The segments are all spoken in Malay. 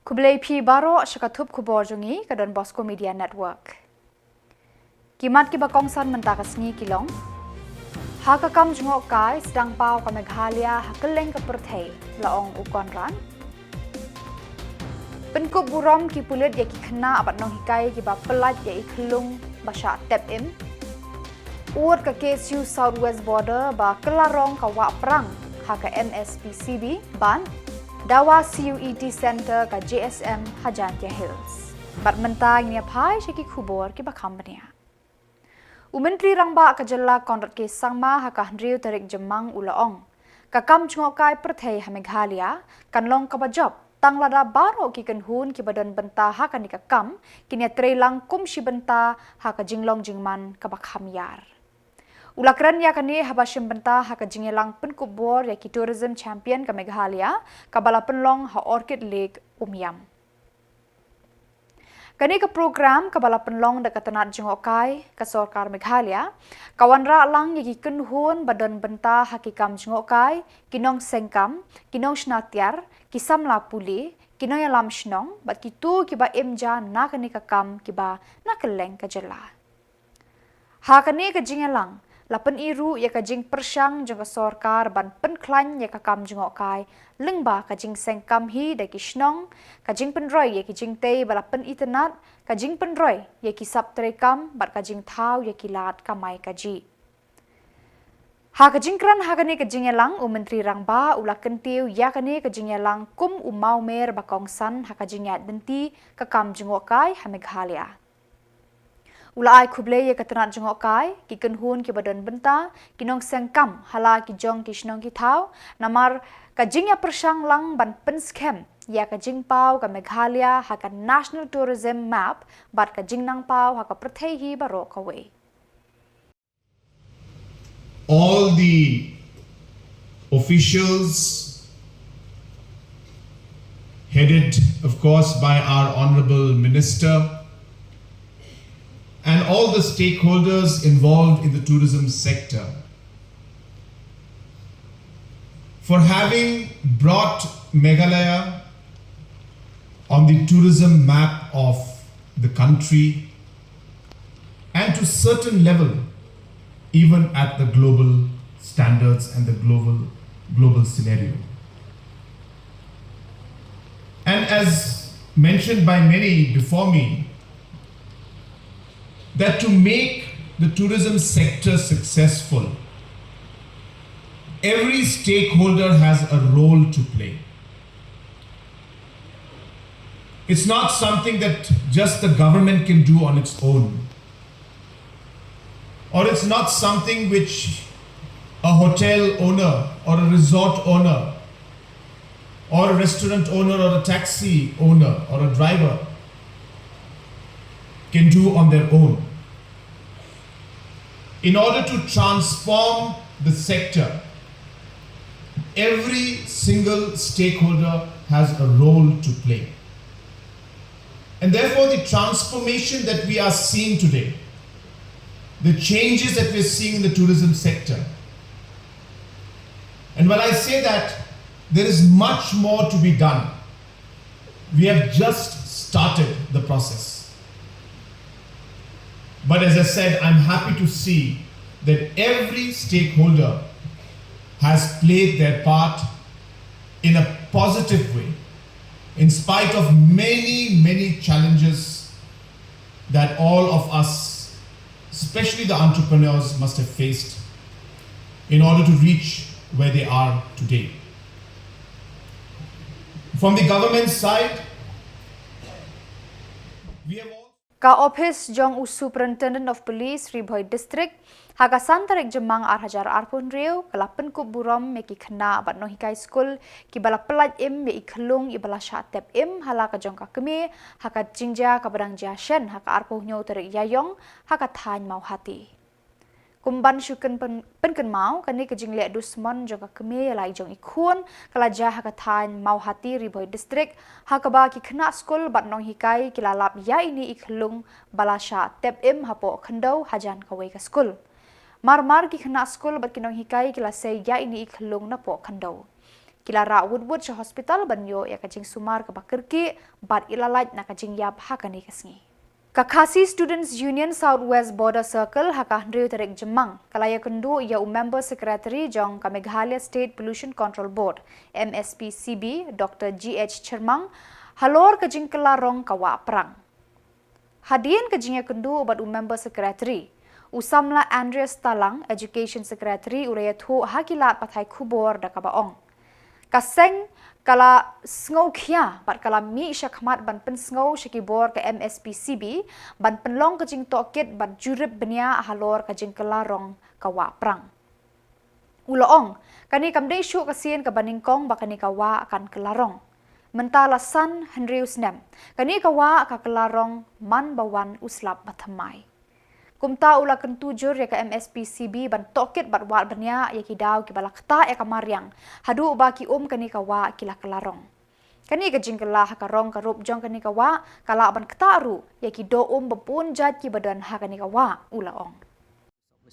Khuborjylla baro syakatup Khuborjylla ke Donbosco Media Network. Kimat ki bakongsan mentakasngi kilong. Hakakam jungok kai sedang pau ke Meghalaya hakeleng ke perthai laong ukonran. Penkup burom ki pulit ya ki kena apat nong hikai ki ba pelat ya ikhlung basha tep-im. Uat ke KSU Southwest Border ba kelarong ka wak perang haka MSPCB ban Dawa CUET Center ka JSM Hajantia Hills. Bat mentang ni apai syaki Khubor ki bakambania. Menteri rangba ka Jylla contractor Samla haka handriu tarik Jymmang ulaong. Kakam chungokai perthai ha Meghalaya kanlong ka job tang lada baro ki kenhun ki badan benta haka ni kakam kinya trelang kum shi benta haka jinglong jingman ka bakhamyar. Ulakran ya kani habashim benta haka jingelang Khubor ya ki tourism champion ka Meghalaya ka bala penlong ha Orchid Lake umyam. Kani ka program ka bala penlong da katanat jingokai ka sarkar Meghalaya kawanra lang ya ki kenhun badan benta hakikam jingokai kinong sengkam kinong shnatyar ki Samla puli kinong yalam shnong bat ki tu ki ba imja na kani ka kam ki ba nakeleng ka Jylla. Ha kani ka jingelang lapan iru ya ka jing persyang jang ka sarkar ban penklan ya ka kam jingokai lengba ka jing sengkam hi da ki shnong ka jing penroy ya ki jing tei balapan itenat ka jing penroy ya ki sap trekam bat ka jing thau ya ki lat kamai ka ji. Ha ka jingkran ha kani ka jingelang menteri rangba ula kentiu ya kani ka jingelang kum umau mer bakongsan ha ka jingyat denti ka kam jingokai ha Meghalaya. Ula ai Khuborjylla ya katanat jingokai ki kenhun ki badan benta kinong sengkam hala ki jong ki shnong ki thau namar ka jingya persyang lang ban penskem ya ka jingpau ka Meghalaya ha ka national tourism map bat ka jingnang pau ha ka perthai hi baro ka we. All the officials headed of course by our honorable minister and all the stakeholders involved in the tourism sector for having brought Meghalaya on the tourism map of the country and to certain level even at the global standards and the global scenario. And as mentioned by many before me, that to make the tourism sector successful, every stakeholder has a role to play. It's not something that just the government can do on its own, or it's not something which a hotel owner or a resort owner or a restaurant owner or a taxi owner or a driver can do on their own. In order to transform the sector, every single stakeholder has a role to play. And therefore the transformation that we are seeing today, the changes that we're seeing in the tourism sector, and when I say that, there is much more to be done. We have just started the process. But as I said, I'm happy to see that every stakeholder has played their part in a positive way, in spite of many challenges that all of us, especially the entrepreneurs, must have faced in order to reach where they are today. From the government side, we have all Ka Office Jong Superintendent of Police Khubor District haka santarik Jymmang hajar arpun riu kala penkup burom me ki khna bat no hikai school ki bala pelat im me ikhlung i bala sha tep im hala ka jong ka kemi haka jingja ka badang ja shen haka arpuh nyo tarik yayong haka thain mau hati. Kumban syuken penken mau kani ke jingle dusmon jong ka kemi lai jong ikhun kala ja haka thain mau hati Khubor District haka ba ki khna school bat nong hikai ki lalap ya ini ikhlung bala sha tep im hapo khandau hajan ka we ka school. Mar ki khna school bat kinong hikai kila se ya ini ikhlung na po khandau. kilara Woodwood sa hospital banyo ya kajing sumar ke bakirki bat ilalaj na kajing yap hakani kasngi. Khasi Students Union Southwest Border Circle hakah ndriu tarik Jymmang kalaya kendu ia member secretary jong ka Meghalaya State Pollution Control Board MSPCB Dr. GH Jymmang halor kajing kelarong kawa perang. Hadian kajing kendu ubat member secretary Samla Andreas Talang Education Secretary uraya thu hakilat pathai Khubor da kabaong. Kaseng kala sngau khia bat kala mi syakmat ban pen sngau syakibor ke MSPCB ban penlong kajing tokit bat jurib benia halor kajing kelarong kawa perang. Uloong kani kamdei syuk kasien ke baningkong bakani kawa akan kelarong. Mentala san Henrius nem kani kawa ka kelarong man bawan uslap bathamai. Kumta ula kentujur ya ke MSPCB ban tokit bat wat benya ya kidau ki balakta ya kamariang hadu baki kani kawa kila kelarong. Kani ke jingkela hakarong karup jong kani kawa kala ban ketaru ya kido bepun jat ki badan ha kani kawa ula ong.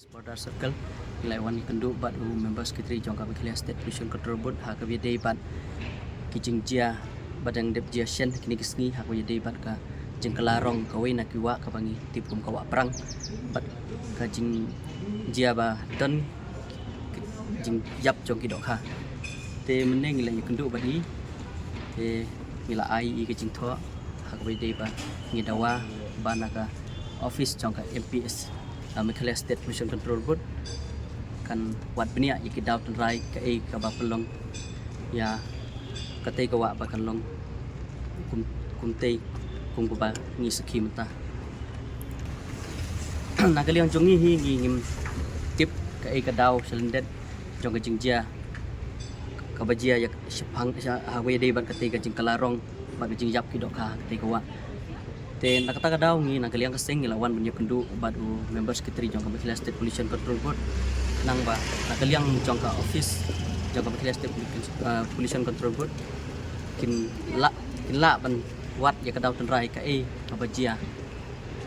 Border Circle ilai wan kendu bat member secretary jong ka Meghalaya State Pollution Control Board ha ka bidei bat ki jingjia badang dep jia shen kini kisngi ha ka bidei bat ka jing kelarong kawai nak kiwa ka bangi tipum kawa perang bat ka jing jia ba don jing yap jong ki dok ha te meneng la kendu ba ni te ngila ai i ka jing tho ha ka dei ba ngi dawa ba na ka office jong ka MPS Meghalaya State Pollution Control Board kan wat benia i ki daw tan rai ka e ka ba pelong ya ka te kawa ba kan long kum te kung ba ngi sakim ta nagaliang jongi hi ngim tip ka e ka daw salendet jong ka jingjia ka bajia ya shapang ha we dei ban ka te ka jing kelarong ba ka jing yap ki dok ha te ka wa te nakata ka daw ngi nagaliang ka seng lawan banyo kendu ba member secretary jong ka Meghalaya State Pollution Control Board nang ba nagaliang jong ka office jong ka Meghalaya State Pollution Control Board kin la ban wat ya kadau tan rai ka e ka bajia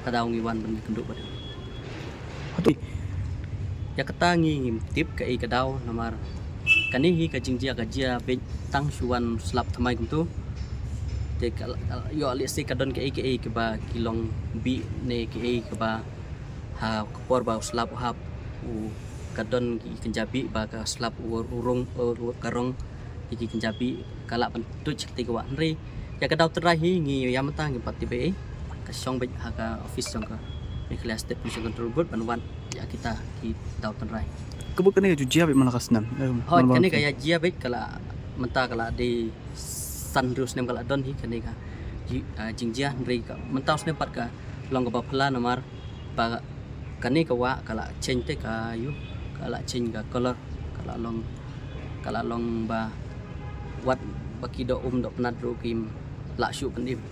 kadau ngi wan ban kendu ba ya katangi ngim tip ka e kadau namar kani hi ka jingjia ka jia be tang suan slap thamai kumtu te yo ali se kadon ka e ke ba kilong bi ne ke e ke ba ha por ba slap hap u kadon ki kenjabi ba ka slap urung karong ki kenjabi kala ban tuj te ka wan ri ya kadau terahi ngi yamata ngi pati be ka song be ha ka office jong ka Meghalaya State Pollution Control Board banwan ya kita ki dau terahi kebuk kani ju jia be malakas nam ho kani ka ya jia be kala menta kala de san rus nem kala don hi kani ka jingjia nri ka menta snem pat ka long ka bapla namar ba kani ka wa kala change te ka yu kala change ka color kala long ba wat baki do do penat ro kim la syu pendim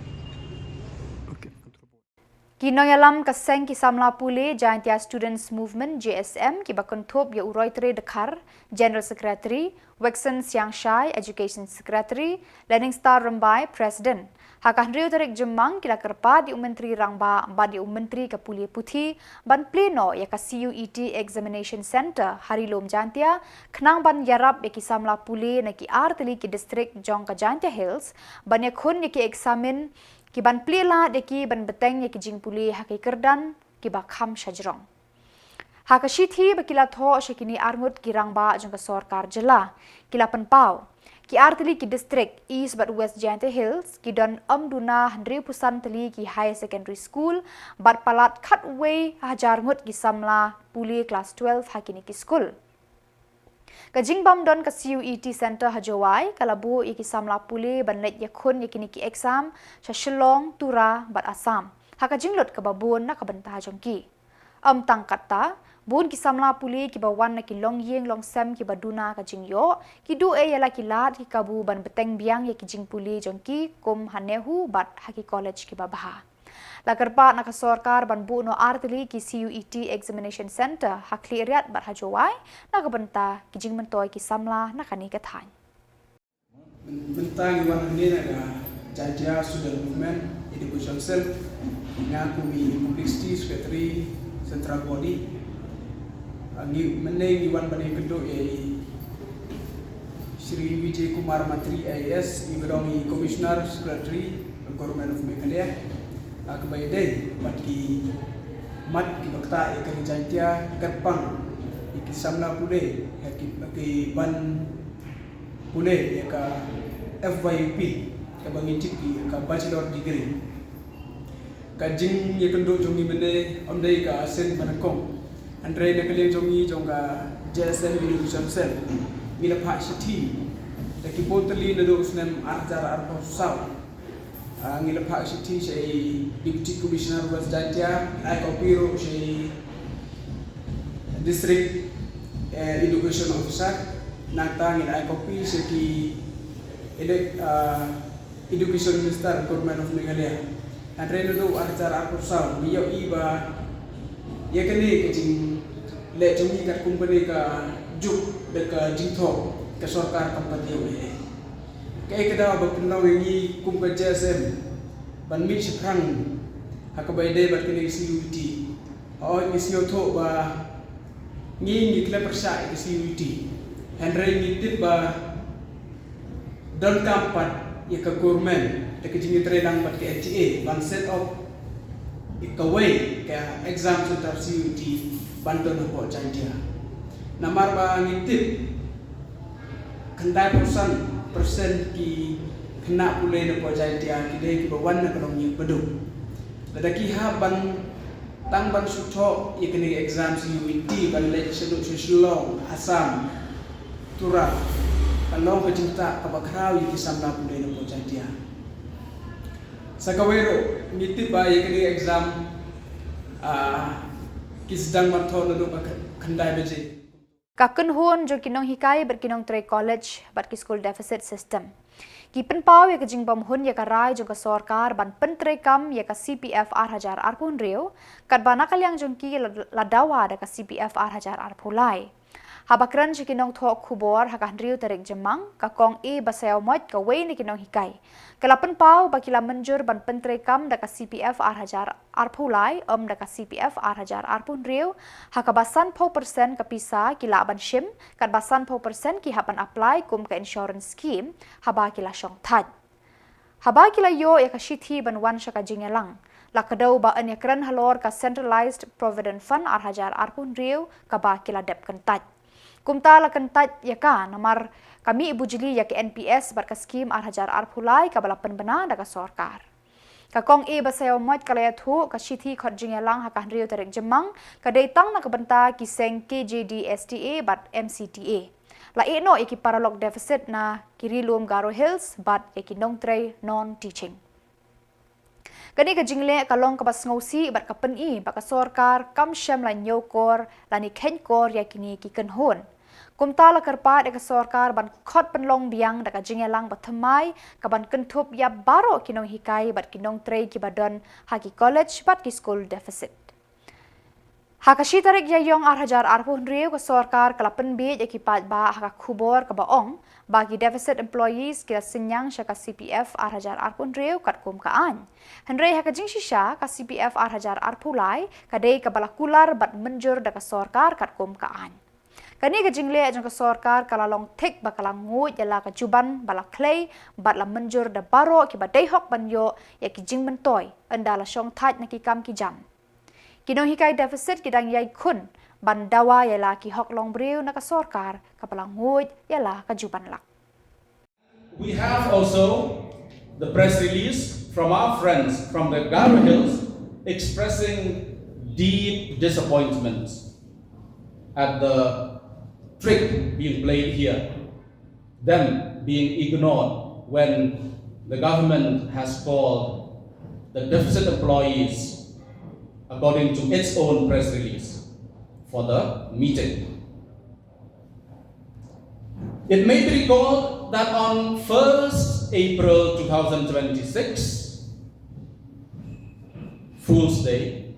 Kinong yalam kaseng ki Samla Pule Jaintia Students Movement JSM ki bakon thop ya uroi tre dekhar General Secretary Wexen Siang Shai Education Secretary Learning Star Rambai President hakah riu tarik Jymmang kila kerpa di Menteri Rangba ba di Menteri ka Pule Puthi ban pleno ya ka CUET Examination Center Harilom Jaintia khnang ban yarap ya ki Samla Pule na ki arteli ki district jong ka Jaintia Hills ban ya khun ya ki examine ki ban plila de ki ban beteng ya ki jing puli haki kerdan ki ba kham shajrong haka shithi bakila tho shekini arngut ki rangba jong ka sarkar Jylla kila panpau ki arteli ki district East but West Jaintia Hills ki don amduna 100% teli ki high secondary school bat palat khatway hajar ngut ki Samla Puli class 12 hakini ki school Kajing bam don ka CUET Center hajawai kalabu iki Samla Pule banlet yakun yakini ki exam sa Shillong Tura bat Assam hakajing lot ka babun na kabanta jongki tangkata bun ki Samla Pule ki bawan na ki long yeng long sem ki baduna kajing yo ki du e yala ki lat ki kabu ban beteng biang ya ki jing Pule jongki kum NEHU bat haki college ki babaha Lakarpa nakasorkar ban bu no arteli ki CUET Examination Center hakli riat bat hajawai nakabenta ki jing mentoy ki Samla nakani kathan. Bentang iwan ini naga Jaja Student Movement Education Cell ngaku mi Publicity Secretary Central Body ngi meneng iwan bani kedok Shri Vijay Kumar Mantri IAS, Ibadongi Commissioner Secretary Government of Meghalaya, Akbayde, Matki Mat ki bakta ikan jantia kerpang iki Samla pule ki ban pule ka FYP ka bangicik ka bachelor degree ka jing ye kendo jongi bende ondai ka sen manakong andre na kaliang jongi jonga JSN Education Cell mila pa shiti da ki potali na do snem arjar arpo saw ngila pa shiti shay Deputy Commissioner was Jantia I kopiro shay District Education Officer nagta ngila I copy shay Education Minister Government of Meghalaya andre do arjar arpo saw biyo iba ye kani kajing le jongi kat company ka juk deka jingtho ka sarkar kampati we kay kada ba pinlaw yi kum ka JSM ban mi sikrang hakabay de bat kini CUT o ni siotho ba ni kle persa ki CUT andre ni tip ba don kampat ye ka government de ka jingi trelang bat ka HTA ban set up ikaway ka exam center CUT banton ho jantia namar ba ngitip kandai persen ki kena pule na po jantia ki de ki bawan na kanong ni bedu ladaki ha ban tang ban sutho ikini exam CUT ban le Shillong Assam tura kalong ka cinta ka bakraw ki Samla pule na po jantia sa kawero ngitip ba ikini exam kisdang matho na do kandai beje Kakun huon jo kinong hikai ber kinong tre college bat ki school deficit system. Ki penpau ya kajing bam hun ya karai jo ka sarkar ban pentre kam ya ka CPF 8,000 arpun reu kat bana kalyang jong ki ladawa da ka CPF 8,000 arpulai. Habakran si kinong thok Khubor hakan riu tarik Jymmang ka kong basayaw moit ka way ni kinong hikai. Kalapan pau bakila menjur ban pentre kam da ka CPF 8,000 arpulai da ka CPF 8,000 arpun riu hakabasan po persen ka pisa kila ban shim kat basan po persen ki hapan apply kum ka insurance scheme haba kila syong tad. Haba kila yo ya ka shithi ban wan syaka Jylla lakadaw ba an yakran halor ka centralized provident fund 8,000 arpun riu ka ba kila dep kentat. Kumta la kentat ya ka namar kami ibu Jylla ya ke NPS bar ka scheme 8,000 arpulai ka balapan bena da ka sarkar. Ka kong basayaw moit kalaya thu ka shithi khot Jylla hakan riu tarik Jymmang ka deitang na kabenta kiseng KJD STA bat MCTA. La no iki paralog deficit na kirilum Garo Hills bat ikinong tray non-teaching. Kani ka jingle kalong kabas ngosi bat kapen baka sarkar kam syam la nyokor la ni kenkor ya kini kikenhon. Kumta la karpa de ka sarkar ban khot penlong biang da ka Jylla batamai ka ban kentup ya baro kinong hikai bat kinong tray ki badon haki college bat ki school deficit. Hakashi tarik ya yong 8,000 arpun riu ka sarkar kalapen bid ekipat ba haka Khubor ka baong bagi deficit employees kila senyang syaka CPF 8,000 arpun riu kat kum kaan. Henry haka jing shisha ka CPF 8,000 arpulai kadai ka balakular bat menjur da ka sarkar kat kum kaan. Kani ka jingle ajang ka sarkar kalalong tik bakalang ngut yala ka juban balak clay bat la menjur da baro ki badai hok banyo ya ki jing mentoy anda la syong tat na ki kam ki jam. Kinong hikai deficit kidang yai kun bandawa yala ki hok long briu na ka sarkar kapalang ngut yala ka juban lak. We have also the press release from our friends from the Garo Hills expressing deep disappointment at the trick being played here, them being ignored when the government has called the deficit employees according to its own press release for the meeting. It may be recalled that on 1st April 2026, Fool's Day,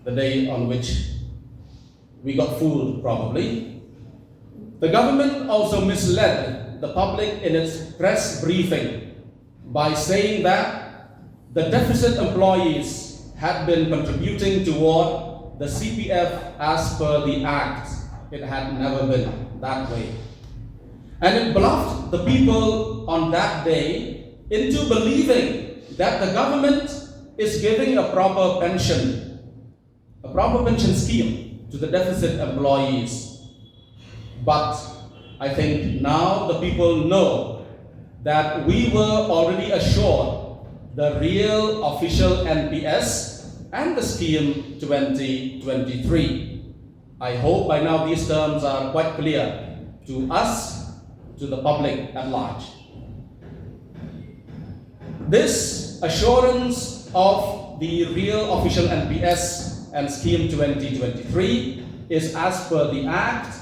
the day on which we got fooled probably, the government also misled the public in its press briefing by saying that the deficit employees had been contributing toward the CPF as per the Act. It had never been that way. And it bluffed the people on that day into believing that the government is giving a proper pension scheme to the deficit employees. But I think now the people know that we were already assured the real official NPS and the scheme 2023. I hope by now these terms are quite clear to us, to the public at large. This assurance of the real official NPS and scheme 2023 is as per the Act,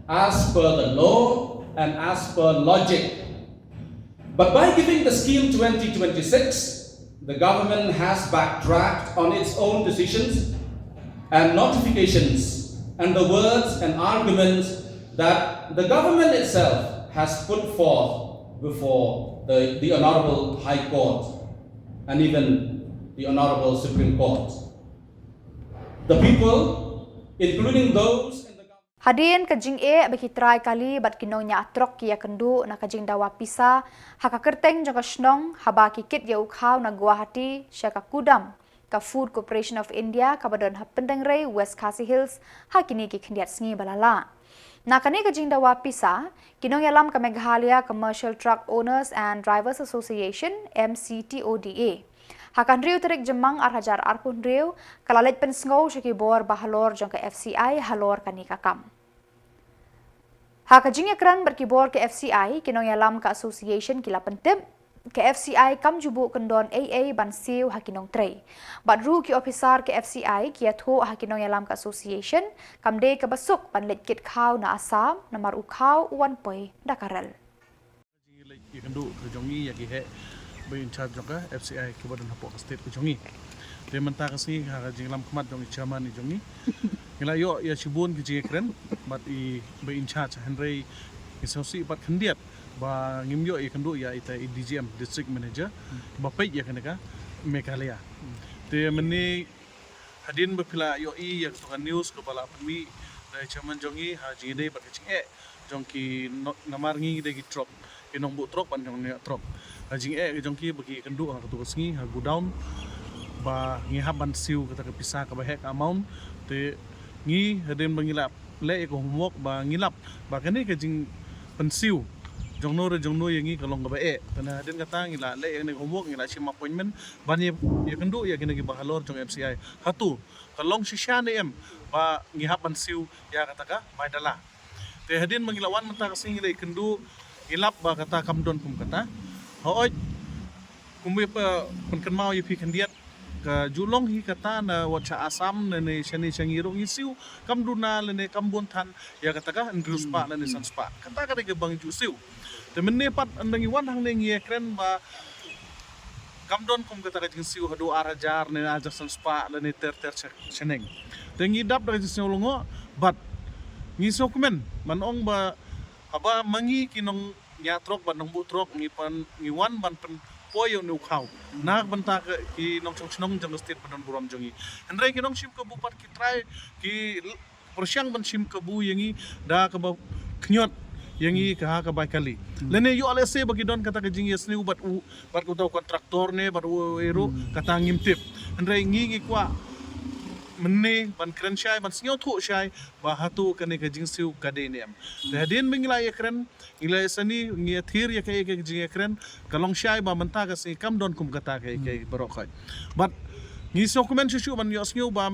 as per the law, and as per logic. But by giving the scheme 2026, the government has backtracked on its own decisions and notifications and the words and arguments that the government itself has put forth before the Honorable High Court and even the Honorable Supreme Court. The people, including those in the government. Hadin kajing bagi try kali bat kinonya atrok kia kendu na kajing dawa pisa haka kerteng jangka shnong haba kikit ya ukhaw na Guwahati syaka kudam ka Food Corporation of India ka badan hapendeng rei West Khasi Hills hakini ki khendiat sngi balala. Na kani kajing dawa pisa kinong yalam ka Meghalaya Commercial Truck Owners and Drivers Association MCTODA. Hakan riu terik Jymmang arhajar arpun riu kalalit pensngau syaki bor bahalor jangka FCI halor kani kakam. Hakajing ekran berkibor ke FCI kinong yalam ka association kila pentip ke FCI kam jubu kendon AA ban siu hakinong trei. Badru ki officer ke FCI kia tho hakinong yalam ka association kam de ke basuk ban let kit khaw na asam namar ukhaw 1 dakarel. Ikandu kejongi yaki he in charge juga FCI Khuborjylla hapok state kejongi. Dia mentah kasi hakajing lam kemat jongi chairman jongi. Ngila yo ya sibun kejing keren but I be in charge Henry isosi pat khendiat ba ngimyo ikandu ya ita DGM district manager bapai ya kanaka Meghalaya. Dia meni hadin bepila yo ya tukan news kepala pemi dari chairman jongi haji dei bat kejing jongki namar ngi dei trok kinong bu trok pan jong trok. Hajing jongki bagi kendu ang ketugas ngi ha godown ba ngi haban siu kata kepisah ka bahek amount te ngi hadin bangilap le ko homework ba ngilap ba kani kajing pensiu jongno yang ngi kalong ka bae tana hadin kata ngila le yang homework ngila sim appointment ban ya kendu ya kini ba halor jong FCI hatu kalong sisya em ba ngi haban siu ya kata ka ba dala te hadin mangilawan menta kasi ngila kendu ngilap ba kata kamdon kum kata Hoy, kumbi pa penkenmau yipi kendiat ke Jyllong hi kata na wacha asam nene shani shangirong isiu kam duna lene kambuntan ya kata ka ndrus pa lene sanspa kata ka ke bang jusiu te menne pat andangi wan hang ne ngi ekren ba kamdon kum kata ka jinsiu hadu arajar ne ajar sanspa lene ter cheneng te ngi dap da jinsiu longo but ngi sokumen manong ba haba mangi kinong nyatrok ban nong butrok ngi wan ban pen poyo nu khau nak banta ki nong chong jang state ban buram jongi andre ki nong sim ke bupat ki try ki persyang ban sim ke bu yangi da ke ba knyot yangi ka bai kali lene yo ale se bagi don kata ke jing yes ni bat ku tau kontraktor ne bat eru kata ngimtip andre ngi kwa menne ban kren syai ban sinyo thu syai ba hatu kane ke jing siu kade nem hadin mingla ekren ila sani ngi thir ya ke jing ekren kalong syai ba menta ka si kam don kum kata ke barokai but ngi dokumen syu ban yo snyo ba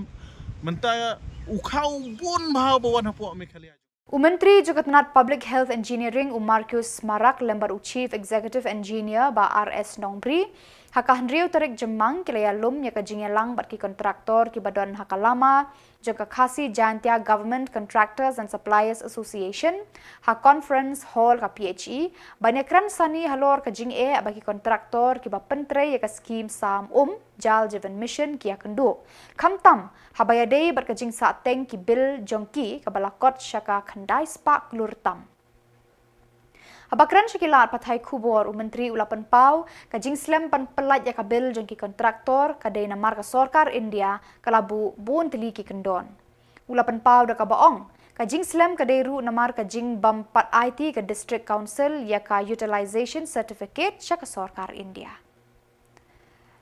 menta ukhau bun bha bawan hapo Meghalaya. Menteri Jugatanat Public Health Engineering Marcus Marak lembar Chief Executive Engineer ba RS Nongbri hakahan riu terik Jymmang kilaya lum ya kajingelang bat ki kontraktor ki badan hakalama jangka khasi jantia Government Contractors and Suppliers Association ha conference hall ka PHE banyakran sani halor kajing bagi kontraktor ki ba pentre ya ka scheme sam Jal Jeevan Mission ki akendu kamtam habayadei bat kajing sa teng ki bil jongki ka balakot syaka khandai spak lurtam. Habakran syakilat pathai Khubor Menteri Ulapan Pau kajing slam pan pelat ya kabil jengki kontraktor kadai namar ka sorkar India kalabu bun teliki kendon. Ulapan Pau da kabaong kajing slam kaderu namar kajing bampat IT ke District Council ya ka Utilization Certificate sya ka Sarkar India.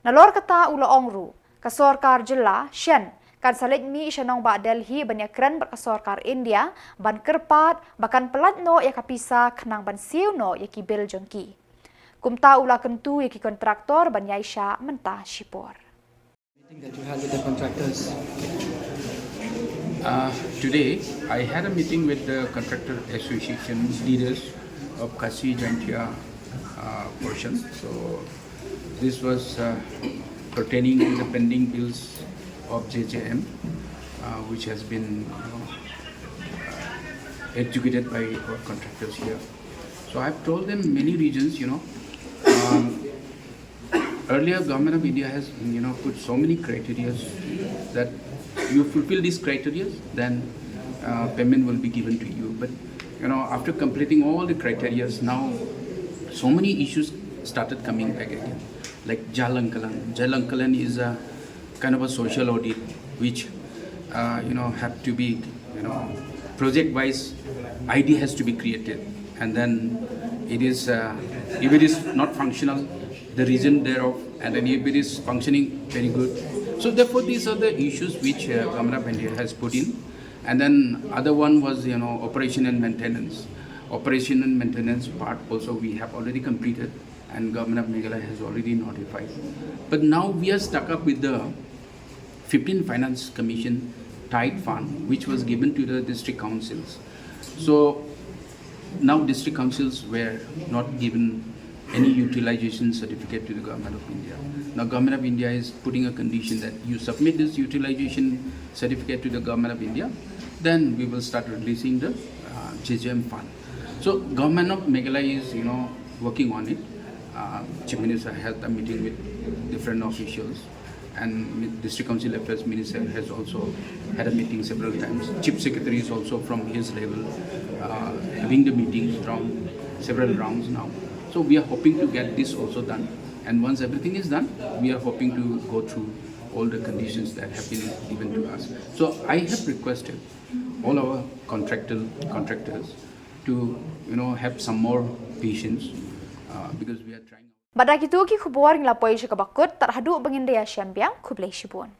Nalor kata ula ongru ka Sarkar Jylla Shen kan salit mi syanong ba Delhi banyak keren ba ka Sarkar India ban kerpat bahkan pelat no ya kapisa kenang ban siu no ya ki bil jongki. Kumta ula kentu ya ki kontraktor ban yaisha mentah Shibor. Meeting that you had with the contractors. Today, I had a meeting with the contractor association leaders of Khasi Jantia portion. So this was pertaining to the pending bills of JJM, which has been executed by our contractors here. So I've told them many reasons, earlier government of India has put so many criteria that you fulfill these criteria, then payment will be given to you. But after completing all the criteria, now so many issues started coming back again. Like Jymmang is a kind of a social audit, which have to be project-wise ID has to be created, and then it is if it is not functional, the reason thereof, and then if it is functioning very good. So therefore, these are the issues which Government of India has put in. And then other one was operation and maintenance. Operation and maintenance part also we have already completed, and Government of Meghalaya has already notified. But now we are stuck up with the 15 Finance Commission tied fund, which was given to the district councils. So now district councils were not given any utilization certificate to the Government of India. Now Government of India is putting a condition that you submit this utilization certificate to the Government of India, then we will start releasing the JJM fund. So Government of Meghalaya is working on it. Chief Minister held a meeting with different officials, and District Council Affairs Minister has also had a meeting several times. Chief Secretary is also from his level having the meetings from several rounds now. So we are hoping to get this also done, and once everything is done, we are hoping to go through all the conditions that have been given to us. So I have requested all our contractors to have some more patience because we are trying. Badak itu ki Khubor ngilapoi syakabakut terhaduk bangindaya syambiang Khuborjylla.